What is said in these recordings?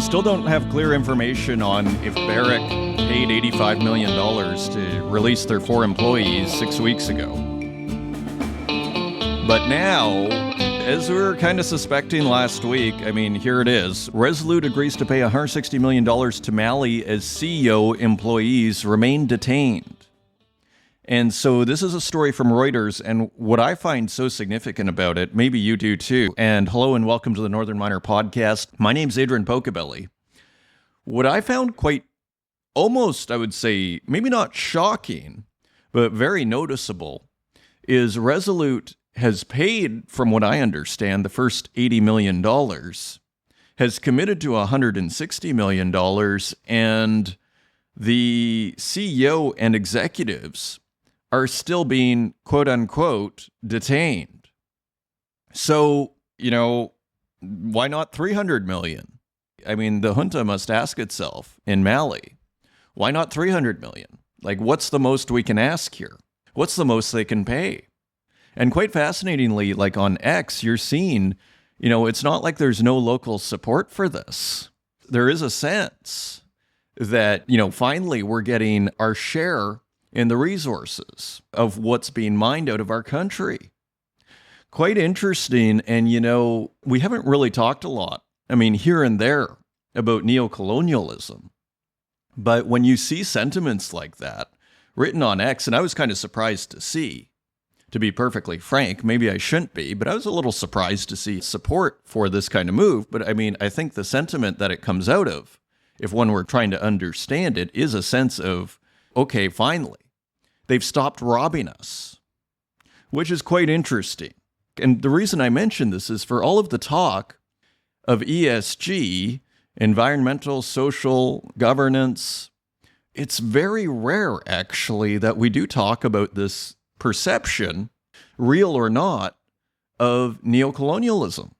we still don't have clear information on if Barrick paid $85 million to release their 4 employees 6 weeks ago. But now, as we were kind of suspecting last week, I mean, here it is. Resolute agrees to pay $160 million to Mali as CEO employees remain detained. And so this is a story from Reuters, and what I find so significant about it, maybe you do too, and hello and welcome to the Northern Miner Podcast. My name's Adrian Pocobelli. What I found quite almost, I would say, maybe not shocking, but very noticeable, is Resolute has paid, from what I understand, the first $80 million, has committed to $160 million, and the CEO and executives are still being, quote unquote, detained. So, why not 300 million? I mean, the junta must ask itself in Mali, why not 300 million? Like, what's the most we can ask here? What's the most they can pay? And quite fascinatingly, like on X, you're seeing, it's not like there's no local support for this. There is a sense that, finally we're getting our share in the resources of what's being mined out of our country. Quite interesting. And, we haven't really talked a lot, here and there, about neocolonialism. But when you see sentiments like that written on X, and I was kind of surprised to see, to be perfectly frank, maybe I shouldn't be, but I was a little surprised to see support for this kind of move. But I think the sentiment that it comes out of, if one were trying to understand it, is a sense of, okay, finally, they've stopped robbing us, which is quite interesting. And the reason I mention this is for all of the talk of ESG, environmental, social, governance, it's very rare, actually, that we do talk about this perception, real or not, of neocolonialism.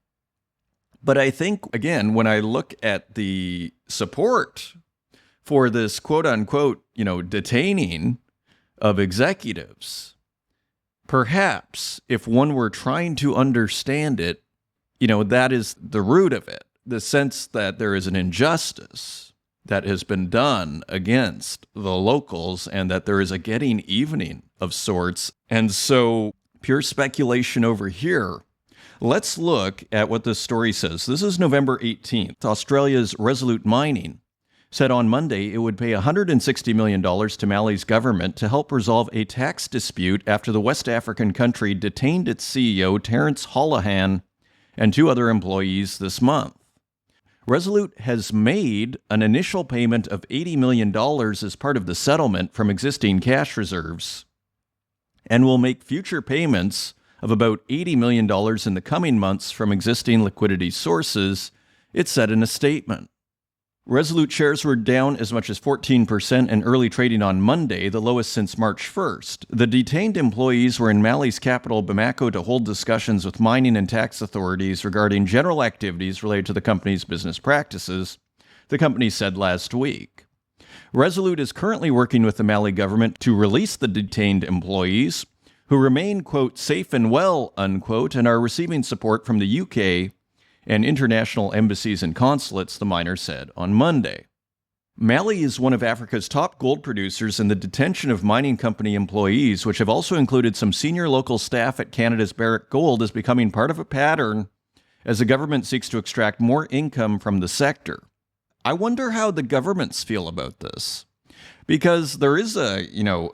But I think, again, when I look at the support for this quote-unquote, detaining of executives, perhaps if one were trying to understand it, that is the root of it, the sense that there is an injustice that has been done against the locals and that there is a getting evening of sorts. And so, pure speculation over here. Let's look at what this story says. This is November 18th. Australia's Resolute Mining said on Monday it would pay $160 million to Mali's government to help resolve a tax dispute after the West African country detained its CEO, Terence Holohan, and 2 other employees this month. Resolute has made an initial payment of $80 million as part of the settlement from existing cash reserves, and will make future payments of about $80 million in the coming months from existing liquidity sources, it said in a statement. Resolute shares were down as much as 14% in early trading on Monday, the lowest since March 1st. The detained employees were in Mali's capital, Bamako, to hold discussions with mining and tax authorities regarding general activities related to the company's business practices, the company said last week. Resolute is currently working with the Mali government to release the detained employees, who remain, quote, safe and well, unquote, and are receiving support from the UK and international embassies and consulates, the miner said on Monday. Mali is one of Africa's top gold producers, and the detention of mining company employees, which have also included some senior local staff at Canada's Barrick Gold, is becoming part of a pattern as the government seeks to extract more income from the sector. I wonder how the governments feel about this, because there is a,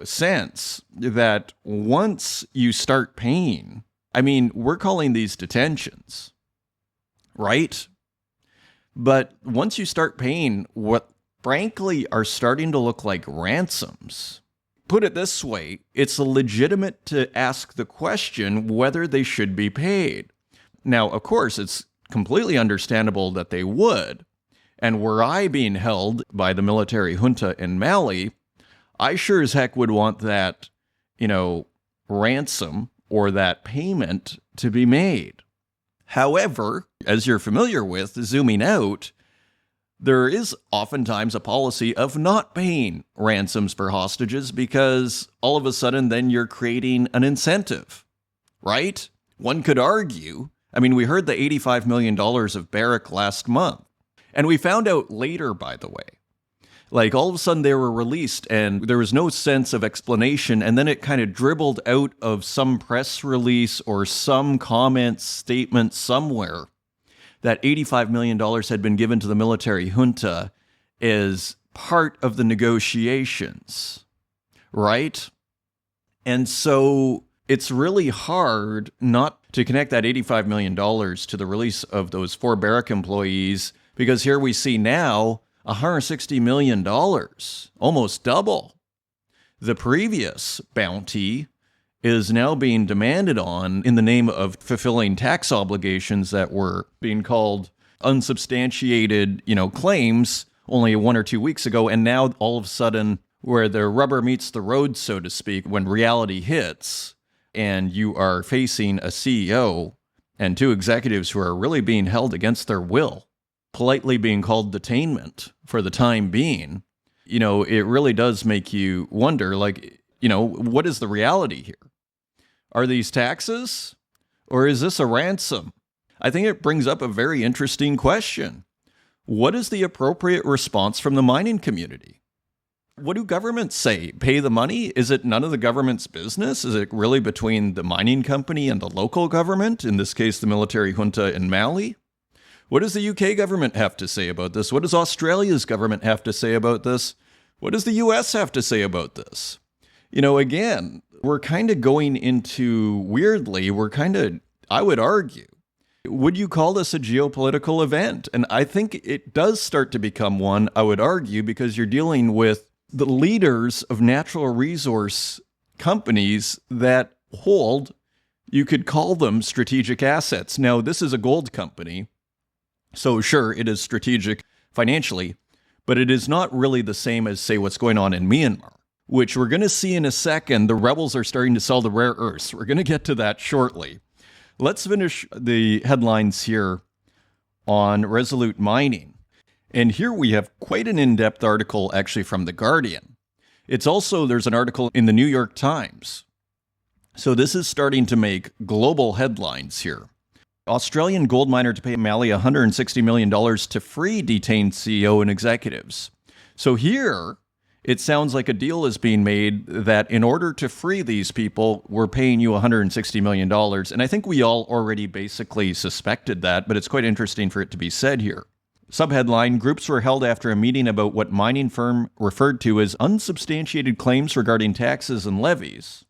sense that once you start paying, we're calling these detentions, right? But once you start paying what frankly are starting to look like ransoms, put it this way, it's legitimate to ask the question whether they should be paid. Now, of course, it's completely understandable that they would. And were I being held by the military junta in Mali, I sure as heck would want that, ransom or that payment to be made. However, as you're familiar with, zooming out, there is oftentimes a policy of not paying ransoms for hostages because all of a sudden then you're creating an incentive, right? One could argue, we heard the $85 million of Barrick last month. And we found out later, by the way. Like, all of a sudden they were released and there was no sense of explanation. And then it kind of dribbled out of some press release or some comment statement somewhere that $85 million had been given to the military junta as part of the negotiations, right? And so it's really hard not to connect that $85 million to the release of those 4 barrack employees, because here we see now $160 million, almost double the previous bounty, is now being demanded on in the name of fulfilling tax obligations that were being called unsubstantiated, claims only 1 or 2 weeks ago. And now all of a sudden, where the rubber meets the road, so to speak, when reality hits and you are facing a CEO and 2 executives who are really being held against their will, politely being called detainment for the time being, it really does make you wonder, what is the reality here? Are these taxes, or is this a ransom? I think it brings up a very interesting question. What is the appropriate response from the mining community? What do governments say? Pay the money? Is it none of the government's business? Is it really between the mining company and the local government, in this case, the military junta in Mali? What does the UK government have to say about this? What does Australia's government have to say about this? What does the US have to say about this? Again, we're kind of going into, weirdly, I would argue, would you call this a geopolitical event? And I think it does start to become one, I would argue, because you're dealing with the leaders of natural resource companies that hold, you could call them strategic assets. Now, this is a gold company. So sure, it is strategic financially, but it is not really the same as, say, what's going on in Myanmar, which we're going to see in a second. The rebels are starting to sell the rare earths. We're going to get to that shortly. Let's finish the headlines here on Resolute Mining. And here we have quite an in-depth article actually from The Guardian. There's an article in the New York Times. So this is starting to make global headlines here. Australian gold miner to pay Mali $160 million to free detained CEO and executives. So here, it sounds like a deal is being made that in order to free these people, we're paying you $160 million. And I think we all already basically suspected that, but it's quite interesting for it to be said here. Subheadline, groups were held after a meeting about what mining firm referred to as unsubstantiated claims regarding taxes and levies.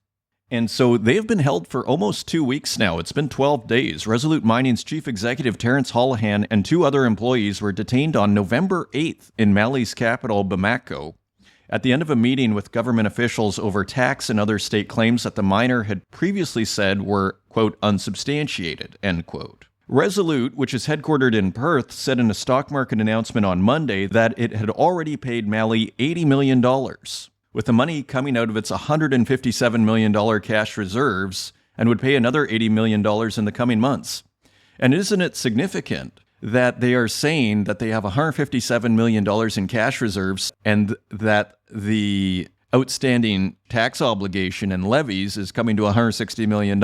And so they've been held for almost 2 weeks now. It's been 12 days. Resolute Mining's chief executive, Terence Holohan, and 2 other employees were detained on November 8th in Mali's capital, Bamako, at the end of a meeting with government officials over tax and other state claims that the miner had previously said were, quote, unsubstantiated, end quote. Resolute, which is headquartered in Perth, said in a stock market announcement on Monday that it had already paid Mali $80 million. With the money coming out of its $157 million cash reserves, and would pay another $80 million in the coming months. And isn't it significant that they are saying that they have $157 million in cash reserves and that the outstanding tax obligation and levies is coming to $160 million?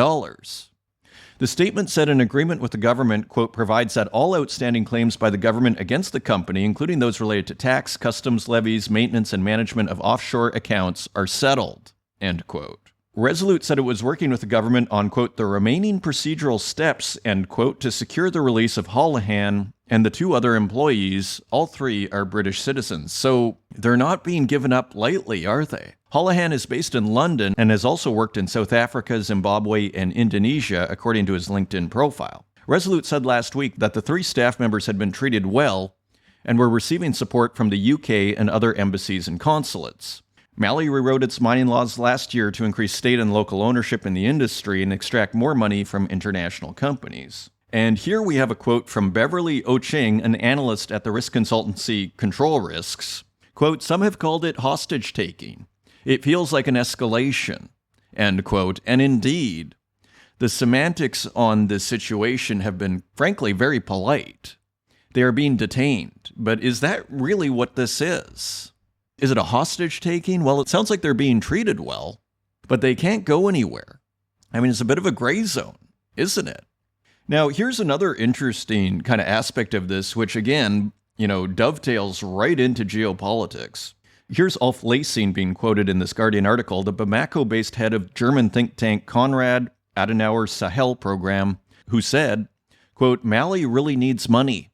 The statement said an agreement with the government, quote, provides that all outstanding claims by the government against the company, including those related to tax, customs, levies, maintenance, and management of offshore accounts, are settled, end quote. Resolute said it was working with the government on, quote, the remaining procedural steps, end quote, to secure the release of Holohan and the 2 other employees. All 3 are British citizens. So they're not being given up lightly, are they? Holohan is based in London and has also worked in South Africa, Zimbabwe, and Indonesia, according to his LinkedIn profile. Resolute said last week that the 3 staff members had been treated well and were receiving support from the UK and other embassies and consulates. Mali rewrote its mining laws last year to increase state and local ownership in the industry and extract more money from international companies. And here we have a quote from Beverly Oching, an analyst at the risk consultancy Control Risks. Quote, some have called it hostage-taking. It feels like an escalation, end quote. And indeed, the semantics on this situation have been, frankly, very polite. They are being detained. But is that really what this is? Is it a hostage-taking? Well, it sounds like they're being treated well, but they can't go anywhere. I mean, it's a bit of a gray zone, isn't it? Now, here's another interesting kind of aspect of this, which, again, dovetails right into geopolitics. Here's Ulf Lacing being quoted in this Guardian article, the Bamako-based head of German think tank Konrad Adenauer's Sahel program, who said, quote, Mali really needs money.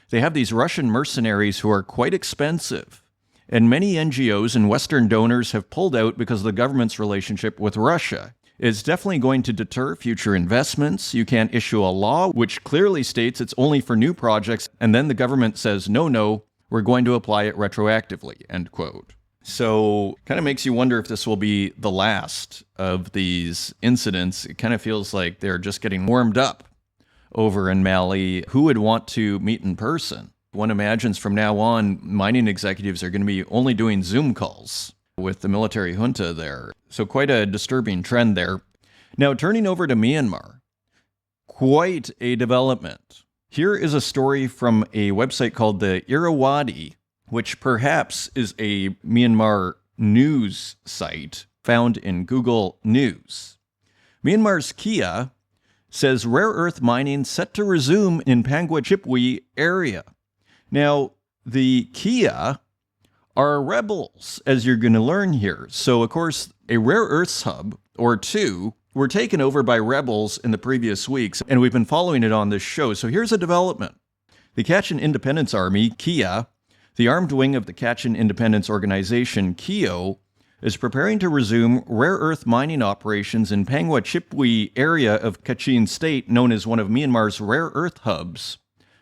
They have these Russian mercenaries who are quite expensive, and many NGOs and Western donors have pulled out because of the government's relationship with Russia. It's definitely going to deter future investments. You can't issue a law which clearly states it's only for new projects, and then the government says, no, we're going to apply it retroactively, end quote. So kind of makes you wonder if this will be the last of these incidents. It kind of feels like they're just getting warmed up over in Mali. Who would want to meet in person? One imagines from now on, mining executives are going to be only doing Zoom calls with the military junta there. So quite a disturbing trend there. Now, turning over to Myanmar, quite a development. Here is a story from a website called the Irrawaddy, which perhaps is a Myanmar news site found in Google News. Myanmar's Kia says rare earth mining set to resume in Pangwa Chipwe area. Now, the Kia are rebels, as you're going to learn here. So, of course, a rare earths hub, or two, were taken over by rebels in the previous weeks, and we've been following it on this show. So here's a development. The Kachin Independence Army, Kia, the armed wing of the Kachin Independence Organization, KIO, is preparing to resume rare earth mining operations in Pangwa Chipwe area of Kachin State, known as one of Myanmar's rare earth hubs,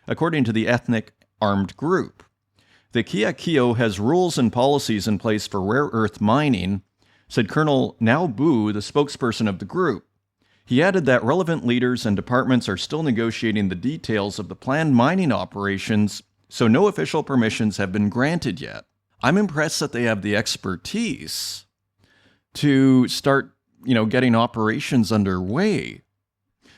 according to the ethnic armed group. The Kia KIO has rules and policies in place for rare earth mining, said Colonel Nao Bu, the spokesperson of the group. He added that relevant leaders and departments are still negotiating the details of the planned mining operations, so no official permissions have been granted yet. I'm impressed that they have the expertise to start, getting operations underway.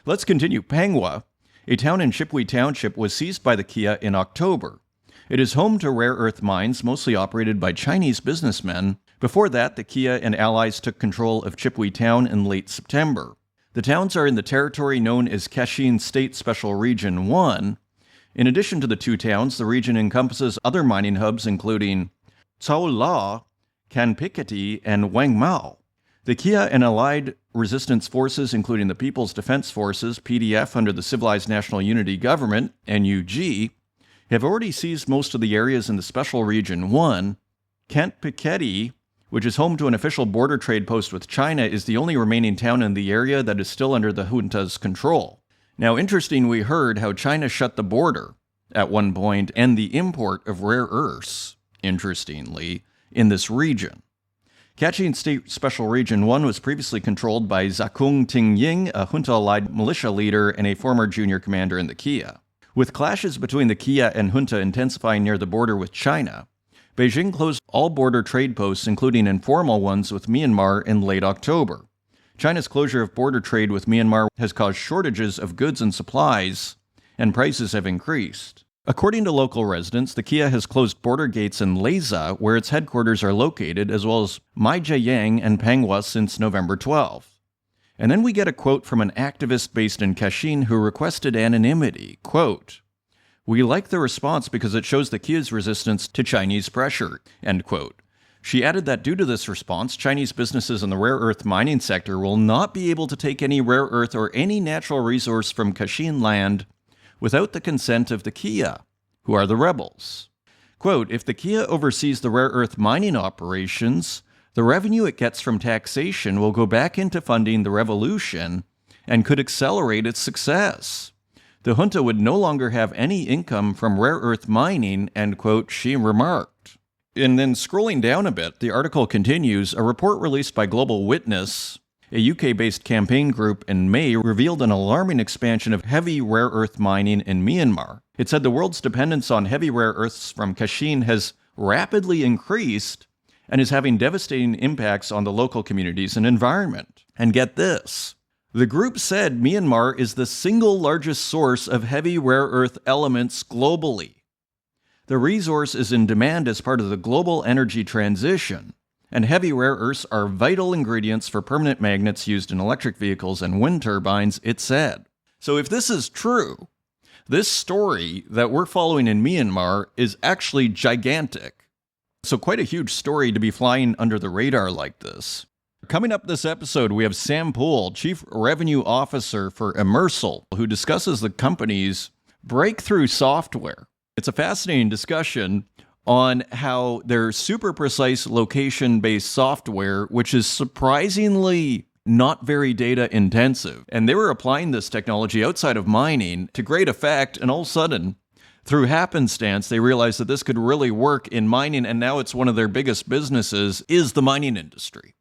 Let's continue. Pangwa, a town in Chipwe Township, was seized by the Kia in October. It is home to rare earth mines, mostly operated by Chinese businessmen. Before that, the Kia and allies took control of Chipwe Town in late September. The towns are in the territory known as Kachin State Special Region 1. In addition to the two towns, the region encompasses other mining hubs including Tsao La, Kanpikati, and Wang Mao. The Kia and allied resistance forces, including the People's Defense Forces, PDF, under the Civilized National Unity Government, NUG, have already seized most of the areas in the Special Region 1. Kanpikati, which is home to an official border trade post with China, is the only remaining town in the area that is still under the junta's control. Now, interesting, we heard how China shut the border at one point and the import of rare earths, interestingly, in this region. Kachin State Special Region 1 was previously controlled by Zakung Tingying, a junta-allied militia leader and a former junior commander in the Kia. With clashes between the Kia and junta intensifying near the border with China, Beijing closed all border trade posts, including informal ones with Myanmar, in late October. China's closure of border trade with Myanmar has caused shortages of goods and supplies, and prices have increased. According to local residents, the Kia has closed border gates in Leza, where its headquarters are located, as well as Maijayang and Pangwa since November 12th. And then we get a quote from an activist based in Kachin who requested anonymity. Quote, "We like the response because it shows the Kia's resistance to Chinese pressure," end quote. She added that due to this response, Chinese businesses in the rare earth mining sector will not be able to take any rare earth or any natural resource from Kachin land without the consent of the Kia, who are the rebels. Quote, "If the Kia oversees the rare earth mining operations, the revenue it gets from taxation will go back into funding the revolution and could accelerate its success. The junta would no longer have any income from rare earth mining," end quote, she remarked. And then scrolling down a bit, the article continues, a report released by Global Witness, a UK-based campaign group, in May revealed an alarming expansion of heavy rare earth mining in Myanmar. It said the world's dependence on heavy rare earths from Kachin has rapidly increased and is having devastating impacts on the local communities and environment. And get this, the group said Myanmar is the single largest source of heavy rare earth elements globally. The resource is in demand as part of the global energy transition, and heavy rare earths are vital ingredients for permanent magnets used in electric vehicles and wind turbines, it said. So if this is true, This story that we're following in Myanmar is actually gigantic. So quite a huge story to be flying under the radar like this. Coming up this episode, we have Sam Poole, Chief Revenue Officer for Immersal, who discusses the company's breakthrough software. It's a fascinating discussion on how their super precise location-based software, which is surprisingly not very data intensive. And they were applying this technology outside of mining to great effect, and all of a sudden, through happenstance, they realized that this could really work in mining, and now it's one of their biggest businesses, is the mining industry.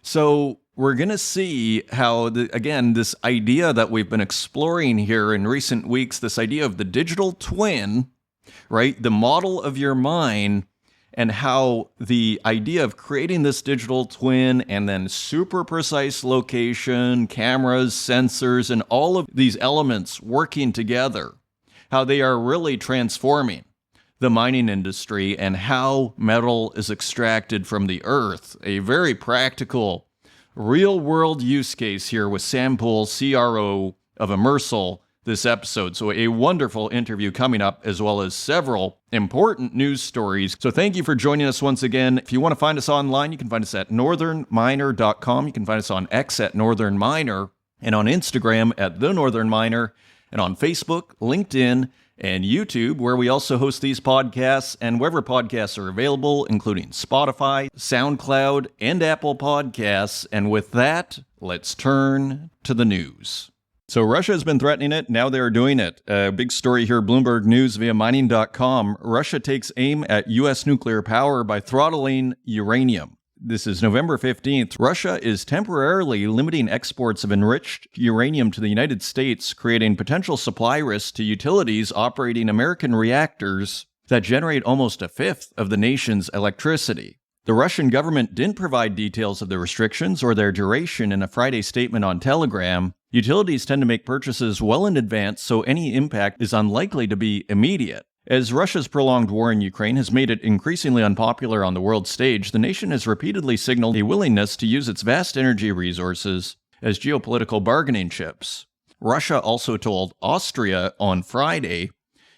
So we're going to see how, again, this idea that we've been exploring here in recent weeks, this idea of the digital twin, right, the model of your mine, and how the idea of creating this digital twin and then super precise location, cameras, sensors, and all of these elements working together, how they are really transforming the mining industry and how metal is extracted from the earth. A very practical, real-world use case here with Sam Poole, CRO of Immersal, this episode. So a wonderful interview coming up, as well as several important news stories. So thank you for joining us once again. If you want to find us online, you can find us at northernminer.com. You can find us on X at Northern Miner, and on Instagram at The Northern Miner, and on Facebook, LinkedIn, and YouTube, where we also host these podcasts, and wherever podcasts are available, including Spotify, SoundCloud, and Apple Podcasts. And with that, let's turn to the news. So Russia has been threatening it. Now they are doing it. A big story here, Bloomberg News via mining.com. Russia takes aim at U.S. nuclear power by throttling uranium. This is November 15th. Russia is temporarily limiting exports of enriched uranium to the United States, creating potential supply risks to utilities operating American reactors that generate almost a fifth of the nation's electricity. The Russian government didn't provide details of the restrictions or their duration in a Friday statement on Telegram. Utilities tend to make purchases well in advance, so any impact is unlikely to be immediate. As Russia's prolonged war in Ukraine has made it increasingly unpopular on the world stage, the nation has repeatedly signaled a willingness to use its vast energy resources as geopolitical bargaining chips. Russia also told Austria on Friday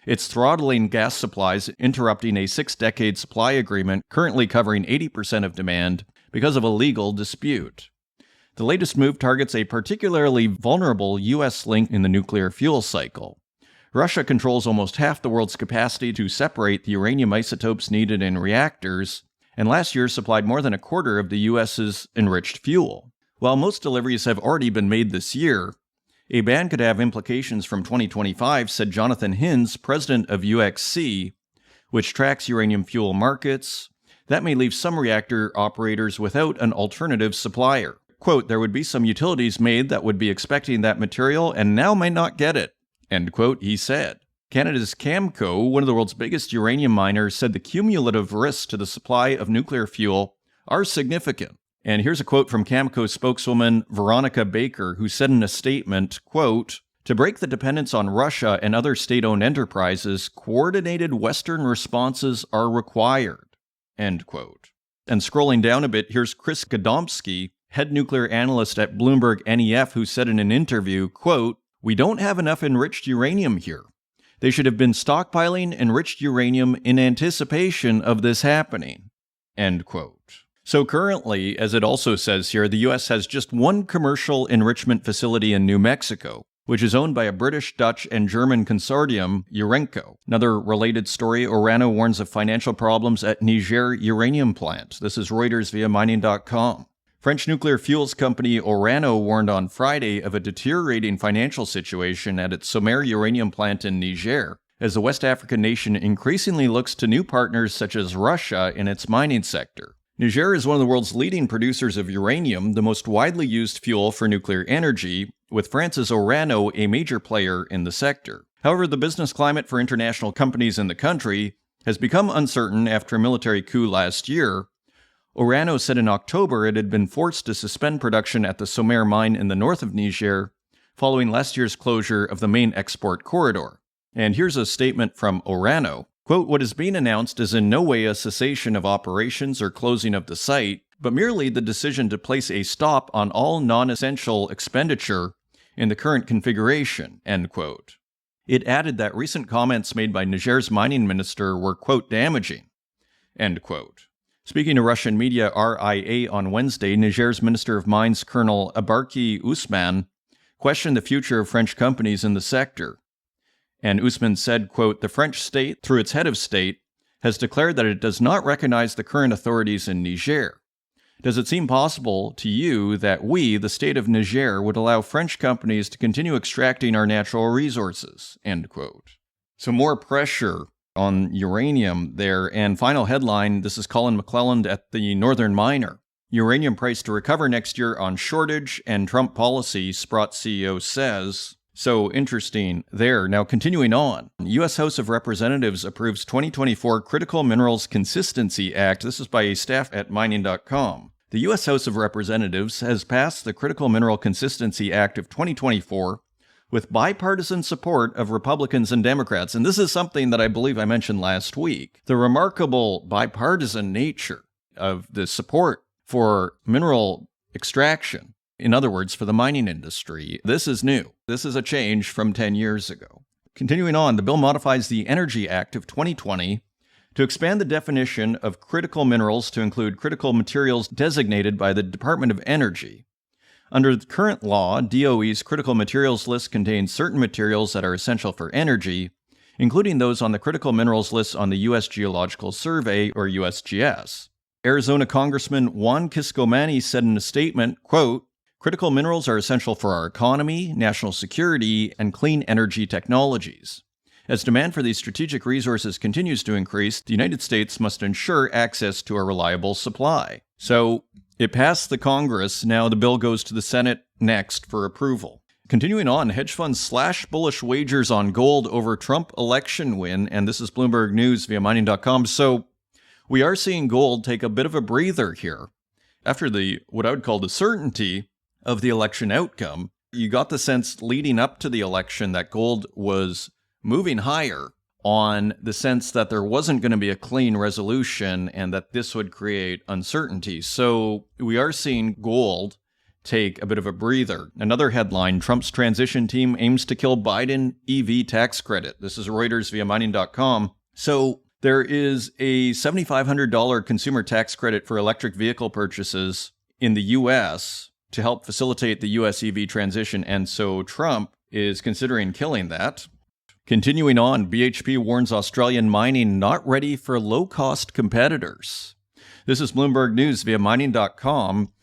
it's throttling gas supplies, interrupting a 6-decade supply agreement currently covering 80% of demand because of a legal dispute. The latest move targets a particularly vulnerable U.S. link in the nuclear fuel cycle. Russia controls almost half the world's capacity to separate the uranium isotopes needed in reactors, and last year supplied more than a quarter of the U.S.'s enriched fuel. While most deliveries have already been made this year, a ban could have implications from 2025, said Jonathan Hinz, president of UxC, which tracks uranium fuel markets. That may leave some reactor operators without an alternative supplier. Quote, there would be some utilities made that would be expecting that material and now might not get it. End quote, he said. Canada's Cameco, one of the world's biggest uranium miners, said the cumulative risks to the supply of nuclear fuel are significant. And here's a quote from Cameco spokeswoman Veronica Baker, who said in a statement, quote, to break the dependence on Russia and other state-owned enterprises, coordinated Western responses are required. End quote. And scrolling down a bit, here's Chris Gadomski, head nuclear analyst at Bloomberg NEF, who said in an interview, quote, we don't have enough enriched uranium here. They should have been stockpiling enriched uranium in anticipation of this happening. End quote. So currently, as it also says here, the U.S. has just one commercial enrichment facility in New Mexico, which is owned by a British, Dutch, and German consortium, Urenco. Another related story, Orano warns of financial problems at Niger uranium plant. This is Reuters via mining.com. French nuclear fuels company Orano warned on Friday of a deteriorating financial situation at its Somaire uranium plant in Niger, as the West African nation increasingly looks to new partners such as Russia in its mining sector. Niger is one of the world's leading producers of uranium, the most widely used fuel for nuclear energy, with France's Orano a major player in the sector. However, the business climate for international companies in the country has become uncertain after a military coup last year. Orano said in October it had been forced to suspend production at the Somaire mine in the north of Niger, following last year's closure of the main export corridor. And here's a statement from Orano. Quote, what is being announced is in no way a cessation of operations or closing of the site, but merely the decision to place a stop on all non-essential expenditure in the current configuration, end quote. It added that recent comments made by Niger's mining minister were, quote, damaging, end quote. Speaking to Russian media RIA on Wednesday, Niger's Minister of Mines, Colonel Abarki Ousmane, questioned the future of French companies in the sector. And Ousmane said, quote, the French state, through its head of state, has declared that it does not recognize the current authorities in Niger. Does it seem possible to you that we, the state of Niger, would allow French companies to continue extracting our natural resources? End quote. So more pressure on uranium there. And final headline, this is Colin McClelland at the Northern Miner. Uranium price to recover next year on shortage and Trump policy, Sprott CEO says. So interesting there. Now, continuing on, U.S. House of Representatives approves 2024 Critical Minerals Consistency Act. This is by staff at mining.com. The U.S. House of Representatives has passed the Critical Mineral Consistency Act of 2024 with bipartisan support of Republicans and Democrats. And this is something that I believe I mentioned last week. The remarkable bipartisan nature of the support for mineral extraction. In other words, for the mining industry. This is new. This is a change from 10 years ago. Continuing on, the bill modifies the Energy Act of 2020 to expand the definition of critical minerals to include critical materials designated by the Department of Energy. Under the current law, DOE's critical materials list contains certain materials that are essential for energy, including those on the critical minerals list on the U.S. Geological Survey, or USGS. Arizona Congressman Juan Kiscomani said in a statement, quote, critical minerals are essential for our economy, national security, and clean energy technologies. As demand for these strategic resources continues to increase, the United States must ensure access to a reliable supply. So, it passed the Congress. Now the bill goes to the Senate next for approval. Continuing on, hedge funds slash bullish wagers on gold over Trump election win, and this is Bloomberg News via mining.com. So, we are seeing gold take a bit of a breather here. After what I would call the certainty of the election outcome, you got the sense leading up to the election that gold was moving higher on the sense that there wasn't going to be a clean resolution and that this would create uncertainty. So we are seeing gold take a bit of a breather. Another headline, Trump's transition team aims to kill Biden EV tax credit. This is Reuters via mining.com. So there is a $7,500 consumer tax credit for electric vehicle purchases in the U.S. to help facilitate the U.S. EV transition, and so Trump is considering killing that. Continuing on, BHP warns Australian mining not ready for low-cost competitors. This is Bloomberg News via mining.com.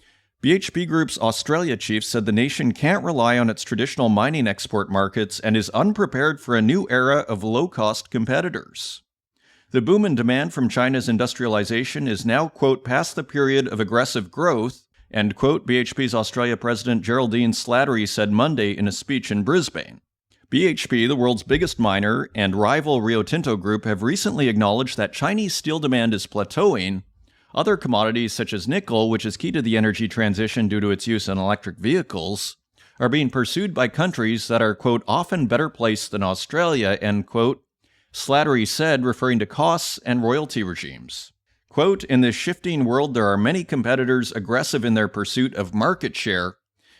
BHP Group's Australia chief said the nation can't rely on its traditional mining export markets and is unprepared for a new era of low-cost competitors. The boom in demand from China's industrialization is now, quote, past the period of aggressive growth, end quote, BHP's Australia President Geraldine Slattery said Monday in a speech in Brisbane. BHP, the world's biggest miner, and rival Rio Tinto Group have recently acknowledged that Chinese steel demand is plateauing. Other commodities such as nickel, which is key to the energy transition due to its use in electric vehicles, are being pursued by countries that are, quote, often better placed than Australia, end quote, Slattery said, referring to costs and royalty regimes. Quote, in this shifting world, there are many competitors aggressive in their pursuit of market share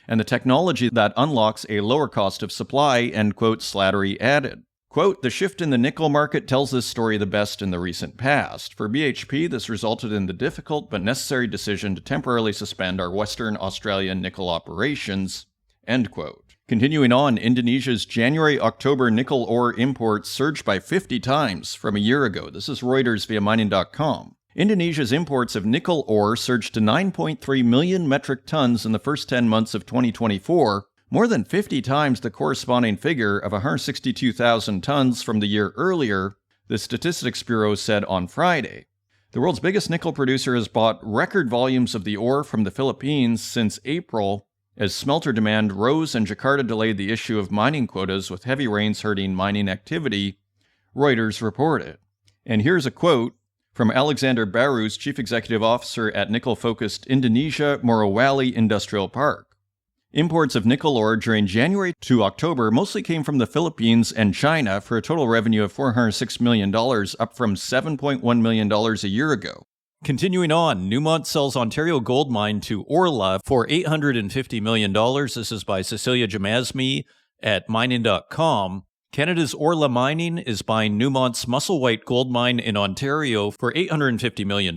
and the technology that unlocks a lower cost of supply, end quote, Slattery added. Quote, the shift in the nickel market tells this story the best in the recent past. For BHP, this resulted in the difficult but necessary decision to temporarily suspend our Western Australian nickel operations, end quote. Continuing on, Indonesia's January-October nickel ore imports surged by 50 times from a year ago. This is Reuters via mining.com. Indonesia's imports of nickel ore surged to 9.3 million metric tons in the first 10 months of 2024, more than 50 times the corresponding figure of 162,000 tons from the year earlier, the Statistics Bureau said on Friday. The world's biggest nickel producer has bought record volumes of the ore from the Philippines since April, as smelter demand rose and Jakarta delayed the issue of mining quotas with heavy rains hurting mining activity, Reuters reported. And here's a quote from Alexander Barus, Chief Executive Officer at nickel-focused Indonesia Morowali Industrial Park. Imports of nickel ore during January to October mostly came from the Philippines and China for a total revenue of $406 million, up from $7.1 million a year ago. Continuing on, Newmont sells Ontario gold mine to Orla for $850 million. This is by Cecilia Jamasmi at mining.com. Canada's Orla Mining is buying Newmont's Musselwhite gold mine in Ontario for $850 million,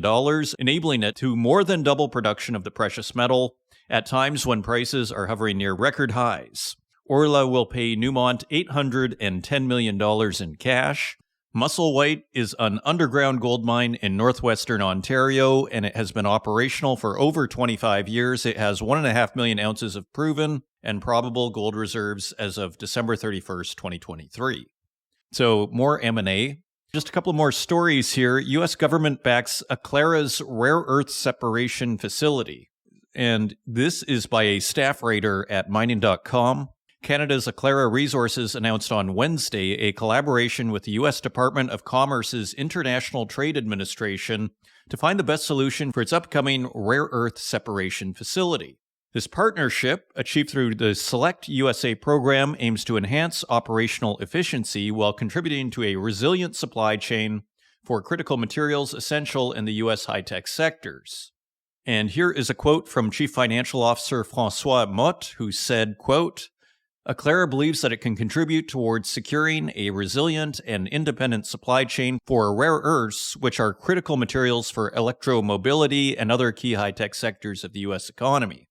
enabling it to more than double production of the precious metal at times when prices are hovering near record highs. Orla will pay Newmont $810 million in cash. Musselwhite is an underground gold mine in northwestern Ontario, and it has been operational for over 25 years. It has 1.5 million ounces of proven and probable gold reserves as of December 31st, 2023. So more M&A. Just a couple more stories here. U.S. government backs Aclara's rare earth separation facility. And this is by a staff writer at mining.com. Canada's Aclara Resources announced on Wednesday a collaboration with the U.S. Department of Commerce's International Trade Administration to find the best solution for its upcoming rare earth separation facility. This partnership, achieved through the Select USA program, aims to enhance operational efficiency while contributing to a resilient supply chain for critical materials essential in the U.S. high-tech sectors. And here is a quote from Chief Financial Officer François Motte, who said, quote, Aclara believes that it can contribute towards securing a resilient and independent supply chain for rare earths, which are critical materials for electromobility and other key high-tech sectors of the U.S. economy.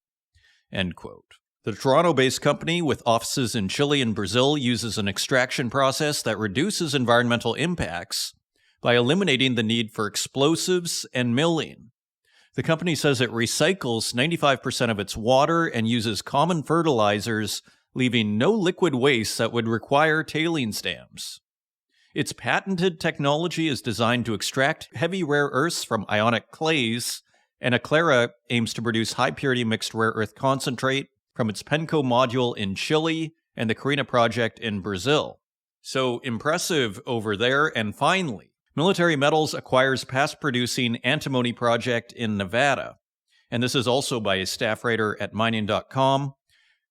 End quote. The Toronto-based company, with offices in Chile and Brazil, uses an extraction process that reduces environmental impacts by eliminating the need for explosives and milling. The company says it recycles 95% of its water and uses common fertilizers, leaving no liquid waste that would require tailings dams. Its patented technology is designed to extract heavy rare earths from ionic clays, and Aclara aims to produce high-purity mixed rare earth concentrate from its Penco module in Chile and the Carina project in Brazil. So impressive over there. And finally, Military Metals acquires past-producing antimony project in Nevada. And this is also by a staff writer at mining.com.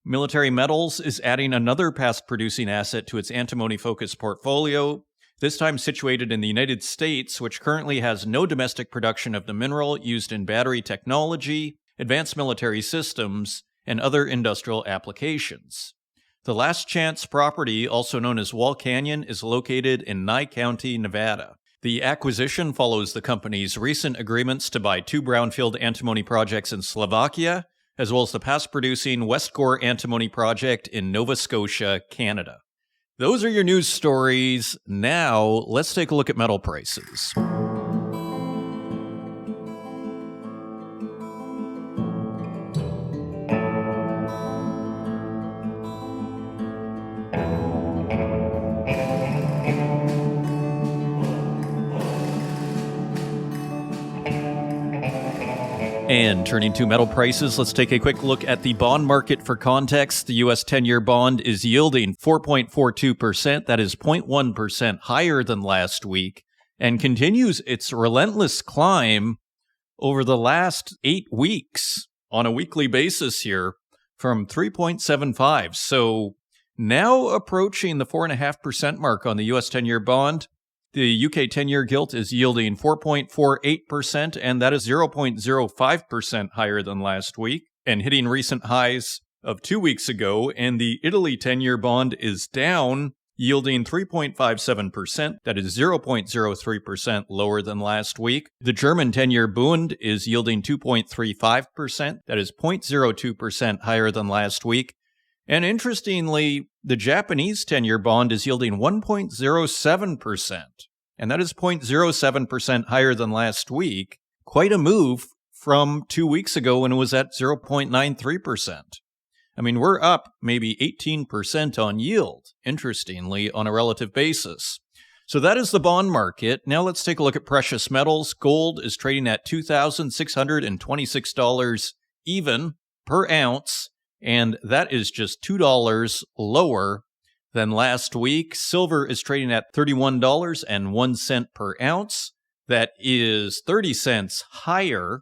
Military Metals is adding another past-producing asset to its antimony-focused portfolio, this time situated in the United States, which currently has no domestic production of the mineral used in battery technology, advanced military systems, and other industrial applications. The Last Chance property, also known as Wall Canyon, is located in Nye County, Nevada. The acquisition follows the company's recent agreements to buy 2 brownfield antimony projects in Slovakia, as well as the past-producing West Gore antimony project in Nova Scotia, Canada. Those are your news stories. Now, let's take a look at metal prices. And turning to metal prices, let's take a quick look at the bond market for context. The U.S. 10-year bond is yielding 4.42%. That is 0.1% higher than last week, and continues its relentless climb over the last 8 weeks on a weekly basis here from 3.75. So now approaching the 4.5% mark on the U.S. 10-year bond. The UK 10-year gilt is yielding 4.48%, and that is 0.05% higher than last week, and hitting recent highs of 2 weeks ago. And the Italy 10-year bond is down, yielding 3.57%. That is 0.03% lower than last week. The German 10-year Bund is yielding 2.35%. That is 0.02% higher than last week. And interestingly, the Japanese 10-year bond is yielding 1.07%, and that is 0.07% higher than last week. Quite a move from 2 weeks ago when it was at 0.93%. I mean, we're up maybe 18% on yield, interestingly, on a relative basis. So that is the bond market. Now let's take a look at precious metals. Gold is trading at $2,626 even per ounce, and that is just $2 lower than last week. Silver is trading at $31.01 per ounce. That is 30 cents higher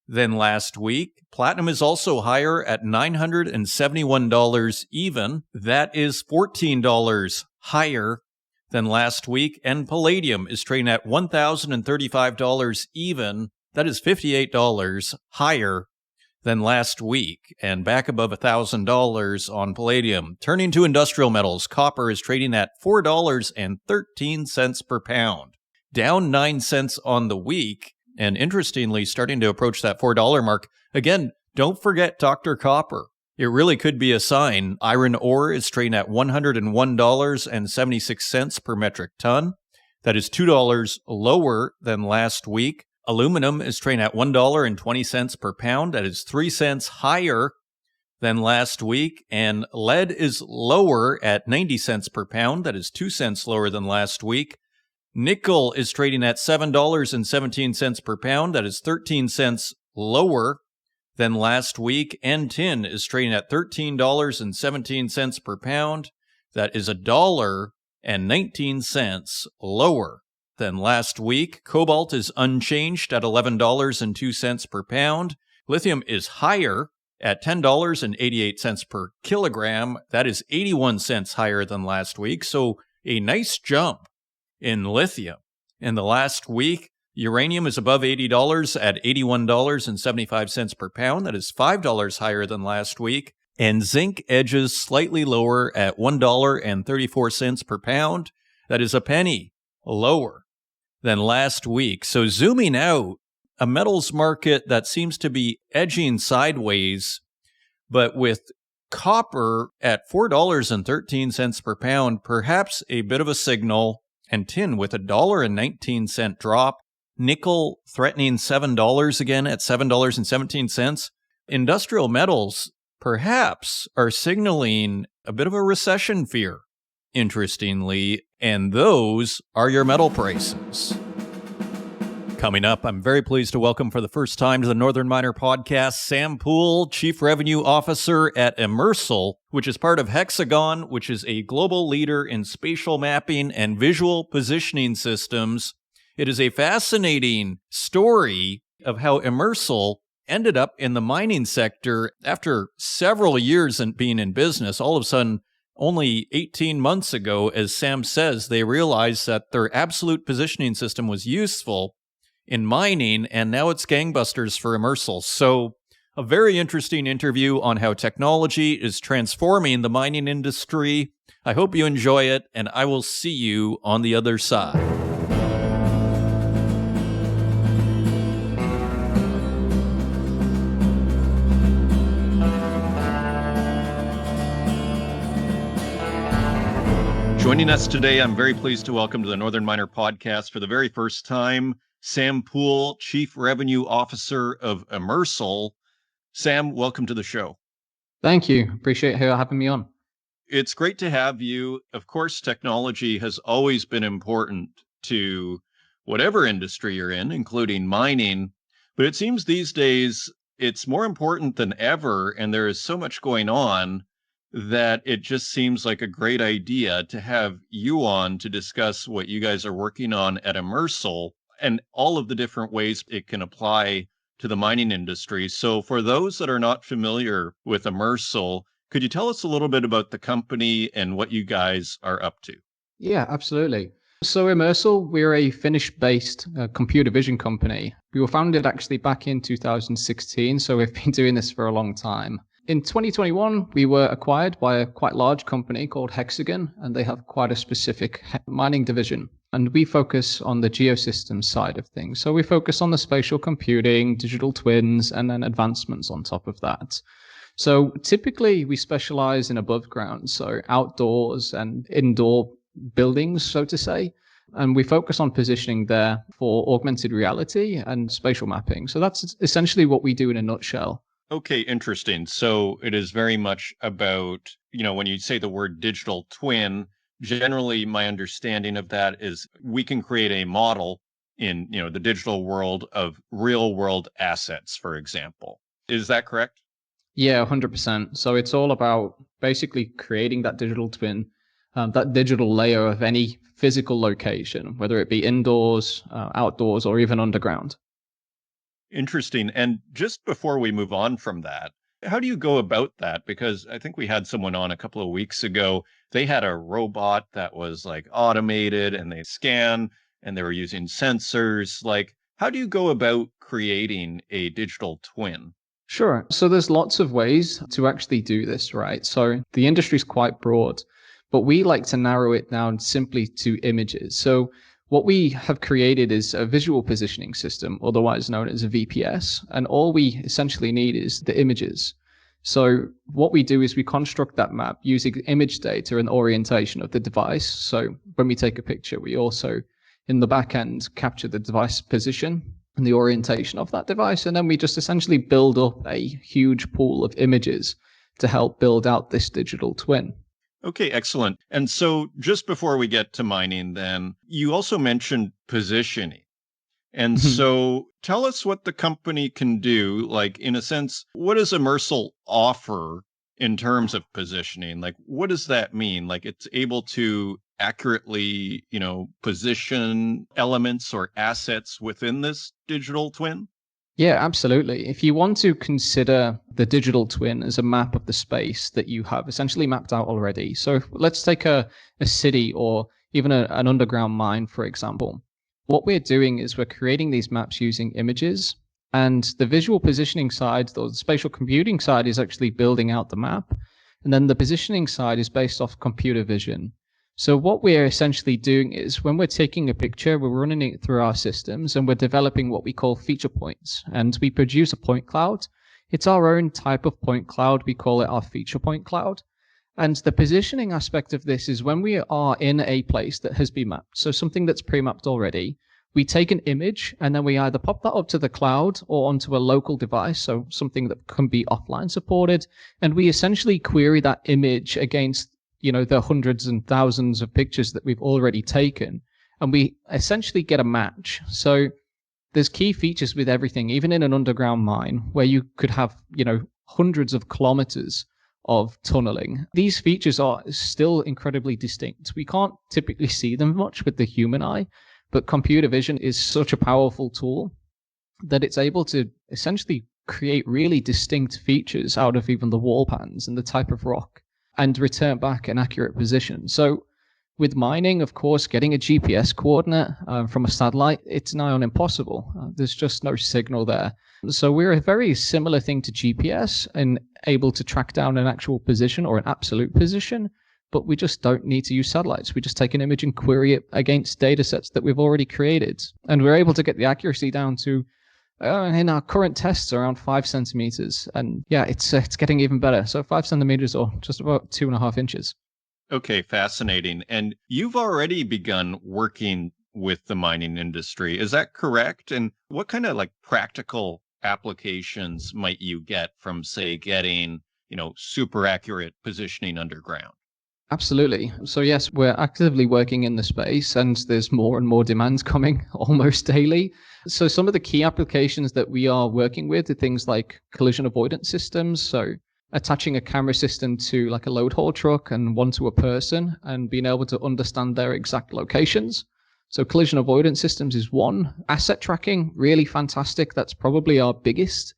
than last week. Platinum is also higher at $971 even. That is $14 higher than last week. And palladium is trading at $1,035 even. That is $58 higher than last week and back above $1,000 on palladium. Turning to industrial metals, copper is trading at $4.13 per pound, down 9 cents on the week, and interestingly, starting to approach that $4 mark. Again, don't forget Dr. Copper. It really could be a sign. Iron ore is trading at $101.76 per metric ton. That is $2 lower than last week. Aluminum is trading at $1.20 per pound. That is 3 cents higher than last week. And lead is lower at 90 cents per pound. That is 2 cents lower than last week. Nickel is trading at $7.17 per pound. That is 13 cents lower than last week. And tin is trading at $13.17 per pound. That is $1.19 lower than last week. Cobalt is unchanged at $11.02 per pound. Lithium is higher at $10.88 per kilogram. That is 81 cents higher than last week. So a nice jump in lithium. In the last week, uranium is above $80 at $81.75 per pound. That is $5 higher than last week. And zinc edges slightly lower at $1.34 per pound. That is a penny lower than last week. So zooming out, a metals market that seems to be edging sideways, but with copper at $4.13 per pound, perhaps a bit of a signal, and tin with $1.19 drop, nickel threatening $7 again at $7.17. Industrial metals perhaps are signaling a bit of a recession fear, interestingly, and those are your metal prices. Coming up, I'm very pleased to welcome for the first time to the Northern Miner podcast, Sam Poole, Chief Revenue Officer at Immersal, which is part of Hexagon, which is a global leader in spatial mapping and visual positioning systems. It is a fascinating story of how Immersal ended up in the mining sector after several years in being in business. All of a sudden, only 18 months ago, as Sam says, they realized that their absolute positioning system was useful in mining, and now it's gangbusters for Immersal. So a very interesting interview on how technology is transforming the mining industry. I hope you enjoy it, and I will see you on the other side. Joining us today, I'm very pleased to welcome to the Northern Miner podcast for the very first time, Sam Poole, Chief Revenue Officer of Immersal. Sam, welcome to the show. Thank you. Appreciate you having me on. It's great to have you. Of course, technology has always been important to whatever industry you're in, including mining. But it seems these days it's more important than ever, and there is so much going on that it just seems like a great idea to have you on to discuss what you guys are working on at Immersal and all of the different ways it can apply to the mining industry. So for those that are not familiar with Immersal, could you tell us a little bit about the company and what you guys are up to? Yeah, absolutely. So Immersal, we're a Finnish-based computer vision company. We were founded actually back in 2016, so we've been doing this for a long time. In 2021, we were acquired by a quite large company called Hexagon, and they have quite a specific mining division. And we focus on the geosystems side of things. So we focus on the spatial computing, digital twins, and then advancements on top of that. So typically we specialize in above ground, so outdoors and indoor buildings, so to say. And we focus on positioning there for augmented reality and spatial mapping. So that's essentially what we do in a nutshell. Okay, interesting. So it is very much about, when you say the word digital twin, generally my understanding of that is we can create a model in, the digital world of real world assets, for example. Is that correct? Yeah, 100%. So it's all about basically creating that digital twin, that digital layer of any physical location, whether it be indoors, outdoors, or even underground. Interesting. And just before we move on from that, how do you go about that? Because I think we had someone on a couple of weeks ago. They had a robot that was like automated and they scan and they were using sensors. Like, how do you go about creating a digital twin? Sure. So there's lots of ways to actually do this, right? So the industry is quite broad, but we like to narrow it down simply to images. So what we have created is a visual positioning system, otherwise known as a VPS, and all we essentially need is the images. So what we do is we construct that map using image data and orientation of the device. So when we take a picture, we also, in the back end, capture the device position and the orientation of that device. And then we just essentially build up a huge pool of images to help build out this digital twin. Okay, excellent. And so just before we get to mining, then you also mentioned positioning. And so tell us what the company can do. Like, in a sense, what does Immersal offer in terms of positioning? Like, what does that mean? Like, it's able to accurately, position elements or assets within this digital twin? Yeah, absolutely. If you want to consider the digital twin as a map of the space that you have essentially mapped out already. So let's take a city or even an underground mine, for example. What we're doing is we're creating these maps using images, and the visual positioning side or the spatial computing side is actually building out the map. And then the positioning side is based off computer vision. So what we're essentially doing is when we're taking a picture, we're running it through our systems and we're developing what we call feature points. And we produce a point cloud. It's our own type of point cloud. We call it our feature point cloud. And the positioning aspect of this is when we are in a place that has been mapped, so something that's pre-mapped already, we take an image and then we either pop that up to the cloud or onto a local device, so something that can be offline supported, and we essentially query that image against the hundreds and thousands of pictures that we've already taken, and we essentially get a match. So there's key features with everything, even in an underground mine where you could have, hundreds of kilometers of tunneling. These features are still incredibly distinct. We can't typically see them much with the human eye, but computer vision is such a powerful tool that it's able to essentially create really distinct features out of even the wall patterns and the type of rock and return back an accurate position. So with mining, of course, getting a GPS coordinate from a satellite, it's nigh on impossible. There's just no signal there. So we're a very similar thing to GPS and able to track down an actual position or an absolute position, but we just don't need to use satellites. We just take an image and query it against data sets that we've already created. And we're able to get the accuracy down to, in our current tests, around 5 centimeters. And yeah, it's getting even better. So 5 centimeters or just about 2.5 inches. Okay, fascinating. And you've already begun working with the mining industry. Is that correct? And what kind of practical applications might you get from, say, getting, super accurate positioning underground? Absolutely. So yes, we're actively working in the space and there's more and more demands coming almost daily. So some of the key applications that we are working with are things like collision avoidance systems. So attaching a camera system to a load haul truck and one to a person and being able to understand their exact locations. So collision avoidance systems is one. Asset tracking, really fantastic. That's probably our biggest.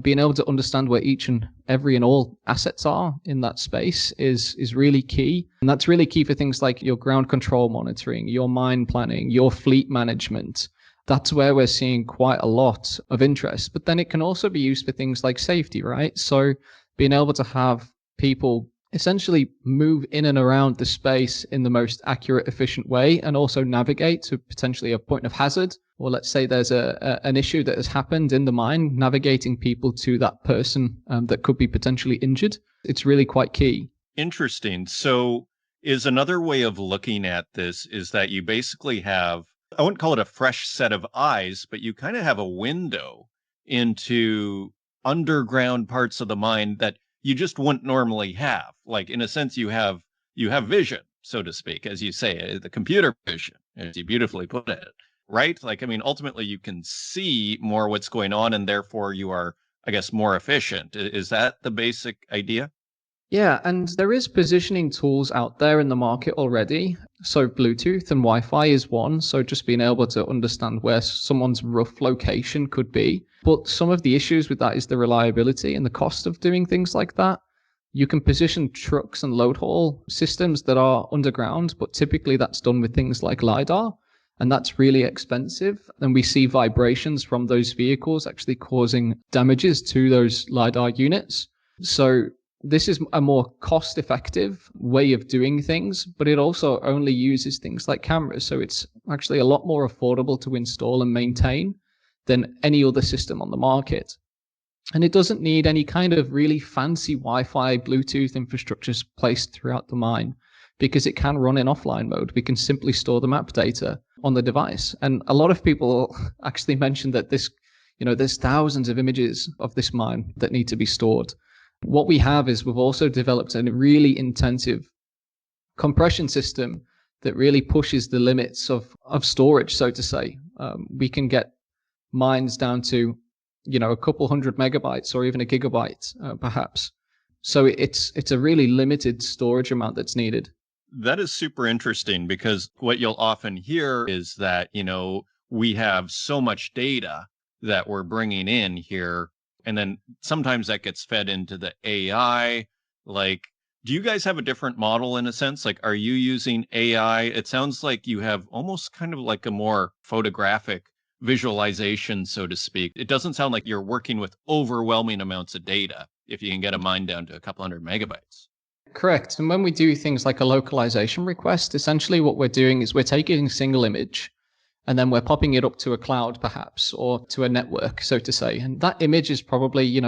Being able to understand where each and every and all assets are in that space is really key. And that's really key for things like your ground control monitoring, your mine planning, your fleet management. That's where we're seeing quite a lot of interest. But then it can also be used for things like safety, right? So being able to have people essentially move in and around the space in the most accurate, efficient way and also navigate to potentially a point of hazard. Or let's say there's an issue that has happened in the mine, navigating people to that person that could be potentially injured. It's really quite key. Interesting. So is another way of looking at this is that you basically have, I wouldn't call it a fresh set of eyes, but you kind of have a window into underground parts of the mine that you just wouldn't normally have. Like, in a sense, you have vision, so to speak, as you say, the computer vision, as you beautifully put it, right? Ultimately, you can see more what's going on, and therefore you are, I guess, more efficient. Is that the basic idea? Yeah, and there is positioning tools out there in the market already. So Bluetooth and Wi-Fi is one. So just being able to understand where someone's rough location could be. But some of the issues with that is the reliability and the cost of doing things like that. You can position trucks and load haul systems that are underground, but typically that's done with things like LiDAR. And that's really expensive. And we see vibrations from those vehicles actually causing damages to those LiDAR units. So this is a more cost-effective way of doing things, but it also only uses things like cameras. So it's actually a lot more affordable to install and maintain than any other system on the market. And it doesn't need any kind of really fancy Wi-Fi, Bluetooth infrastructures placed throughout the mine because it can run in offline mode. We can simply store the map data on the device. And a lot of people actually mentioned that there's thousands of images of this mine that need to be stored. What we have is we've also developed a really intensive compression system that really pushes the limits of storage, so to say. We can get mines down to, a couple hundred megabytes or even a gigabyte, perhaps. So it's a really limited storage amount that's needed. That is super interesting because what you'll often hear is that, we have so much data that we're bringing in here. And then sometimes that gets fed into the AI. Like, do you guys have a different model in a sense? Like, are you using AI? It sounds like you have almost kind of like a more photographic visualization, so to speak. It doesn't sound like you're working with overwhelming amounts of data if you can get a mine down to a couple hundred megabytes. Correct. And when we do things like a localization request, essentially what we're doing is we're taking a single image and then we're popping it up to a cloud perhaps, or to a network, so to say. And that image is probably,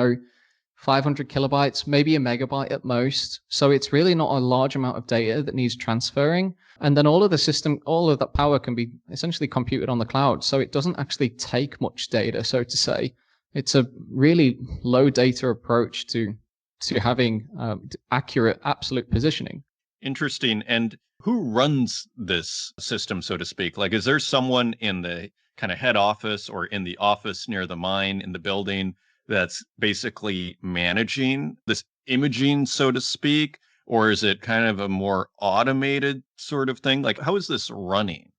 500 kilobytes, maybe a megabyte at most. So it's really not a large amount of data that needs transferring. And then all of that power can be essentially computed on the cloud. So it doesn't actually take much data, so to say. It's a really low data approach to having accurate, absolute positioning. Interesting. And who runs this system, so to speak? Like, is there someone in the kind of head office or in the office near the mine in the building that's basically managing this imaging, so to speak? Or is it kind of a more automated sort of thing? Like, how is this running?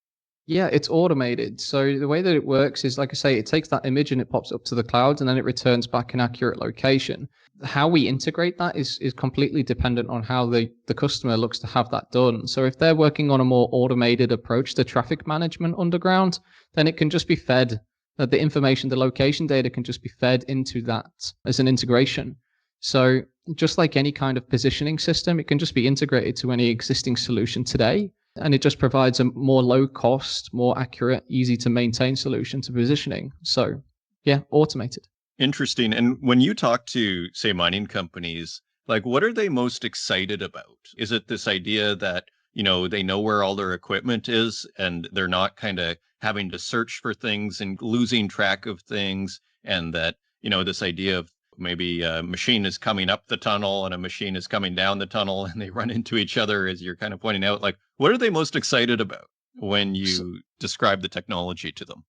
Yeah, it's automated. So the way that it works is, like I say, it takes that image and it pops up to the cloud and then it returns back an accurate location. How we integrate that is completely dependent on how the customer looks to have that done. So if they're working on a more automated approach to traffic management underground, then it can just be fed, the information, the location data can just be fed into that as an integration. So just like any kind of positioning system, it can just be integrated to any existing solution today. And it just provides a more low cost, more accurate, easy to maintain solution to positioning. So yeah, automated. Interesting. And when you talk to, say, mining companies, like, what are they most excited about? Is it this idea that, they know where all their equipment is and they're not kind of having to search for things and losing track of things? And that, this idea of maybe a machine is coming up the tunnel and a machine is coming down the tunnel and they run into each other, as you're kind of pointing out. Like, what are they most excited about when you describe the technology to them?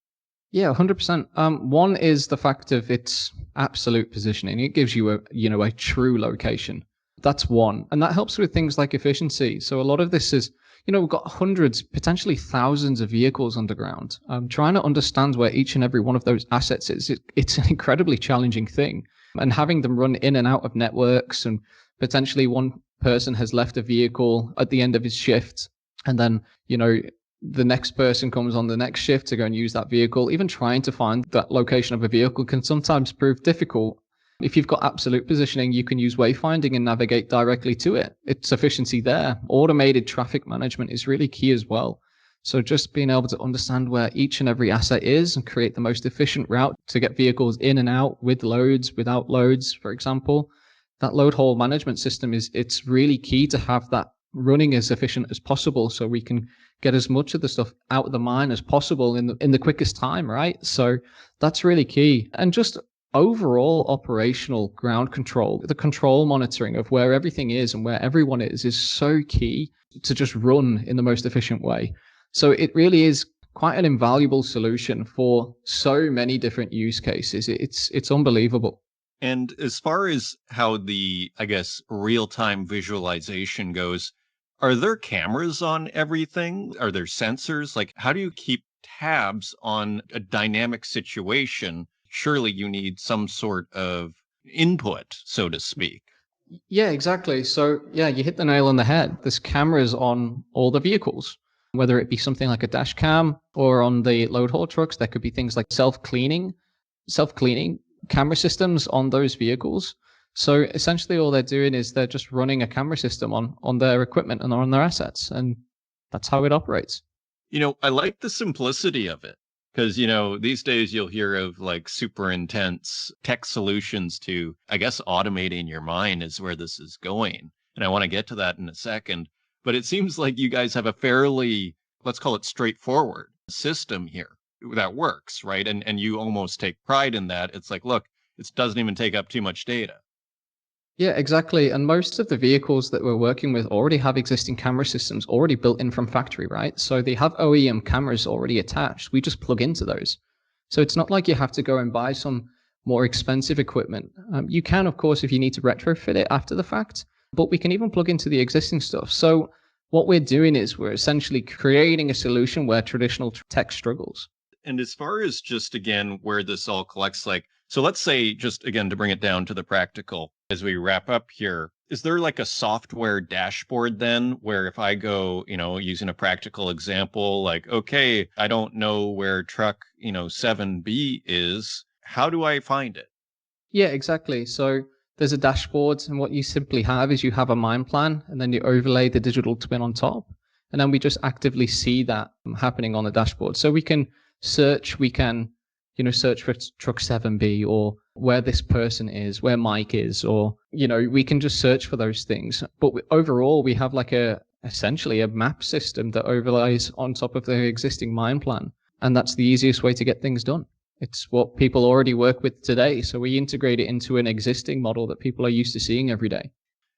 Yeah, 100%. One is the fact of its absolute positioning. It gives you a true location. That's one. And that helps with things like efficiency. So a lot of this is, we've got hundreds, potentially thousands of vehicles underground. Trying to understand where each and every one of those assets is, it's an incredibly challenging thing. And having them run in and out of networks, and potentially one person has left a vehicle at the end of his shift, and then, the next person comes on the next shift to go and use that vehicle. Even trying to find that location of a vehicle can sometimes prove difficult. If you've got absolute positioning, you can use wayfinding and navigate directly to it. It's efficiency there. Automated traffic management is really key as well. So just being able to understand where each and every asset is and create the most efficient route to get vehicles in and out with loads, without loads, for example. That load haul management system it's really key to have that running as efficient as possible so we can get as much of the stuff out of the mine as possible in the quickest time, right? So that's really key. And just overall operational ground control, the control monitoring of where everything is and where everyone is so key to just run in the most efficient way. So it really is quite an invaluable solution for so many different use cases. It's unbelievable. And as far as how the, I guess, real-time visualization goes, are there cameras on everything? Are there sensors? Like, how do you keep tabs on a dynamic situation? Surely you need some sort of input, so to speak. Yeah, exactly. So yeah, you hit the nail on the head. There's cameras on all the vehicles. whether it be something like a dash cam or on the load haul trucks, there could be things like self-cleaning camera systems on those vehicles. So essentially all they're doing is they're just running a camera system on their equipment and on their assets. And that's how it operates. I like the simplicity of it because, these days you'll hear of like super intense tech solutions to, I guess, automating your mine is where this is going. And I want to get to that in a second. But it seems like you guys have a fairly, let's call it straightforward system here that works, right? And you almost take pride in that. It's like, look, it doesn't even take up too much data. Yeah, exactly. And most of the vehicles that we're working with already have existing camera systems already built in from factory, right? So they have OEM cameras already attached. We just plug into those. So it's not like you have to go and buy some more expensive equipment. You can, of course, if you need to retrofit it after the fact, but we can even plug into the existing stuff. So what we're doing is we're essentially creating a solution where traditional tech struggles. And as far as just, again, where this all collects, like, so let's say, just again, to bring it down to the practical, as we wrap up here, is there like a software dashboard then where if I go, using a practical example, like, okay, I don't know where truck, 7B is, how do I find it? Yeah, exactly. So there's a dashboard, and what you simply have is you have a mine plan, and then you overlay the digital twin on top. And then we just actively see that happening on the dashboard. So we can search, search for truck 7B or where this person is, where Mike is, or, we can just search for those things. But overall, we have like essentially a map system that overlays on top of the existing mine plan. And that's the easiest way to get things done. It's what people already work with today. So we integrate it into an existing model that people are used to seeing every day.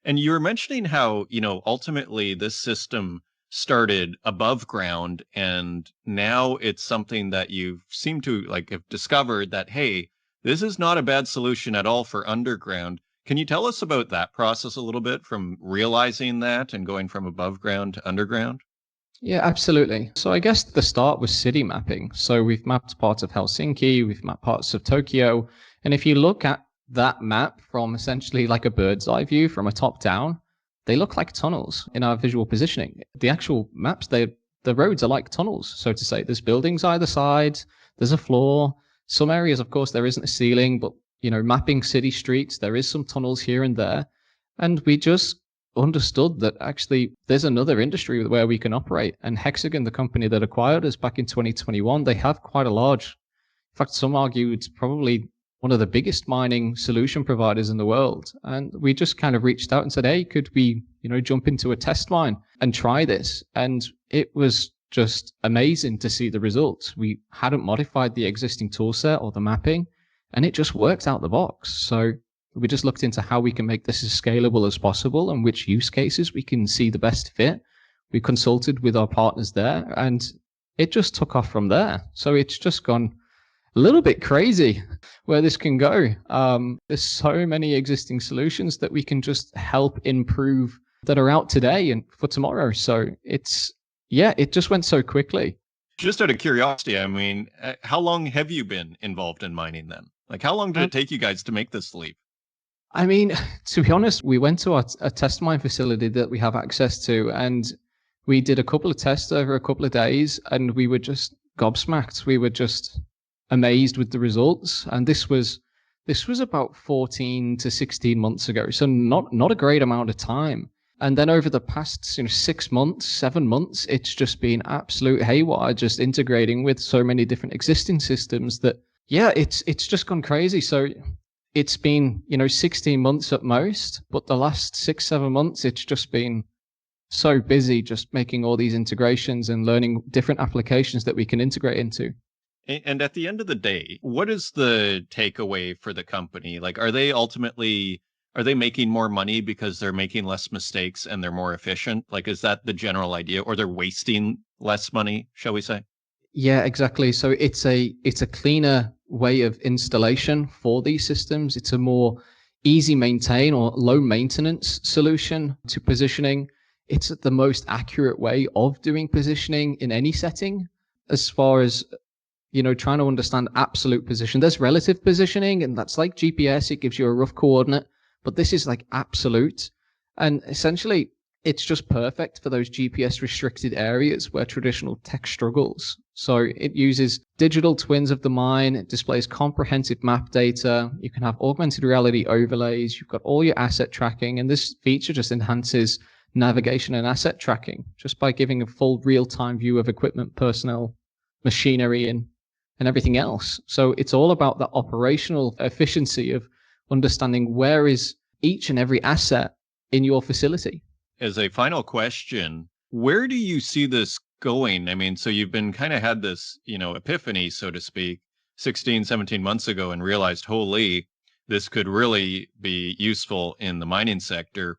And you were mentioning how, ultimately this system started above ground and now it's something that you seem to like have discovered that, hey, this is not a bad solution at all for underground. Can you tell us about that process a little bit, from realizing that and going from above ground to underground? Yeah, absolutely. So I guess the start was city mapping. So we've mapped parts of Helsinki, we've mapped parts of Tokyo. And if you look at that map from essentially like a bird's eye view from a top down, they look like tunnels in our visual positioning. The actual maps, the roads are like tunnels, so to say. There's buildings either side, there's a floor. Some areas, of course, there isn't a ceiling, but, mapping city streets, there is some tunnels here and there. And we just understood that actually there's another industry where we can operate. And Hexagon, the company that acquired us back in 2021, they have quite a large, in fact, some argue it's probably one of the biggest mining solution providers in the world. And we just kind of reached out and said, hey, could we, jump into a test mine and try this? And it was just amazing to see the results. We hadn't modified the existing tool set or the mapping, and it just worked out the box. So we just looked into how we can make this as scalable as possible and which use cases we can see the best fit. We consulted with our partners there, and it just took off from there. So it's just gone a little bit crazy where this can go. There's so many existing solutions that we can just help improve that are out today and for tomorrow. So it just went so quickly. Just out of curiosity, I mean, how long have you been involved in mining then? Like, how long did it take you guys to make this leap? I mean, to be honest, we went to a test mine facility that we have access to, and we did a couple of tests over a couple of days, and we were just gobsmacked. We were just amazed with the results. And this was about 14 to 16 months ago. So not a great amount of time. And then over the past 6 months, 7 months, it's just been absolute haywire, just integrating with so many different existing systems that, it's just gone crazy. So it's been, 16 months at most, but the last 6-7 months, it's just been so busy just making all these integrations and learning different applications that we can integrate into. And at the end of the day, what is the takeaway for the company? Like, are they making more money because they're making less mistakes and they're more efficient? Like, is that the general idea? Or they're wasting less money, shall we say? Yeah, exactly. So it's a cleaner way of installation for these systems. It's a more easy maintain or low maintenance solution to positioning. It's the most accurate way of doing positioning in any setting. As far as trying to understand absolute position. There's relative positioning, and that's like GPS. It gives you a rough coordinate, but this is like absolute. And essentially, it's just perfect for those GPS restricted areas where traditional tech struggles. So it uses digital twins of the mine, it displays comprehensive map data, you can have augmented reality overlays, you've got all your asset tracking, and this feature just enhances navigation and asset tracking just by giving a full real-time view of equipment, personnel, machinery, and everything else. So it's all about the operational efficiency of understanding where is each and every asset in your facility. As a final question, where do you see this going? I mean, so you've been kind of had this, epiphany, so to speak, 16, 17 months ago and realized, holy, this could really be useful in the mining sector.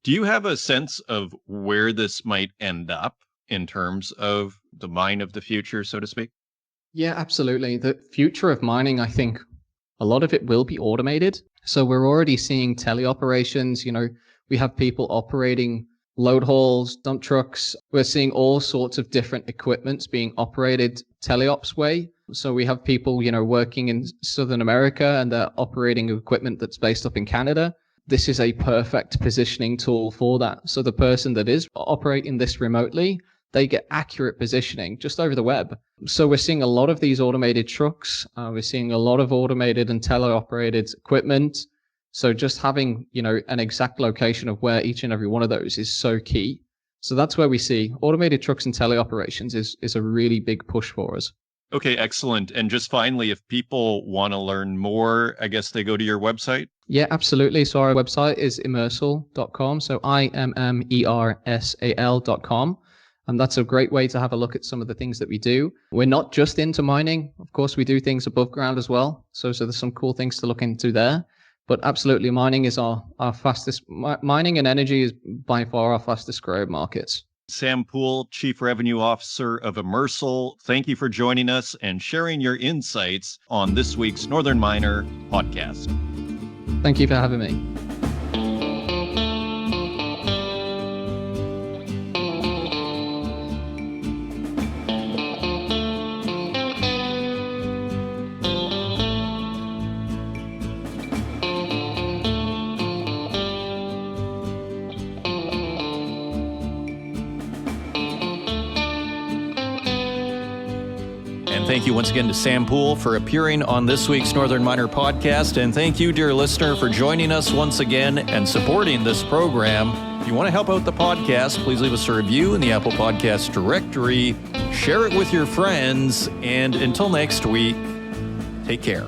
Do you have a sense of where this might end up in terms of the mine of the future, so to speak? Yeah, absolutely. The future of mining, I think a lot of it will be automated. So we're already seeing teleoperations, we have people operating load hauls, dump trucks. We're seeing all sorts of different equipments being operated teleops way. So we have people, working in Southern America and they're operating equipment that's based up in Canada. This is a perfect positioning tool for that. So the person that is operating this remotely, they get accurate positioning just over the web. So we're seeing a lot of these automated trucks. We're seeing a lot of automated and teleoperated equipment. So just having, an exact location of where each and every one of those is so key. So that's where we see automated trucks and teleoperations is a really big push for us. Okay, excellent. And just finally, if people want to learn more, I guess they go to your website? Yeah, absolutely. So our website is immersal.com. So immersal.com. And that's a great way to have a look at some of the things that we do. We're not just into mining. Of course, we do things above ground as well. So there's some cool things to look into there. But absolutely, mining is our fastest. Mining and energy is by far our fastest growing markets. Sam Poole, Chief Revenue Officer of Immersal, thank you for joining us and sharing your insights on this week's Northern Miner podcast. Thank you for having me. Thank you once again to Sam Poole for appearing on this week's Northern Miner podcast. And thank you, dear listener, for joining us once again and supporting this program. If you want to help out the podcast, please leave us a review in the Apple Podcast directory. Share it with your friends. And until next week, take care.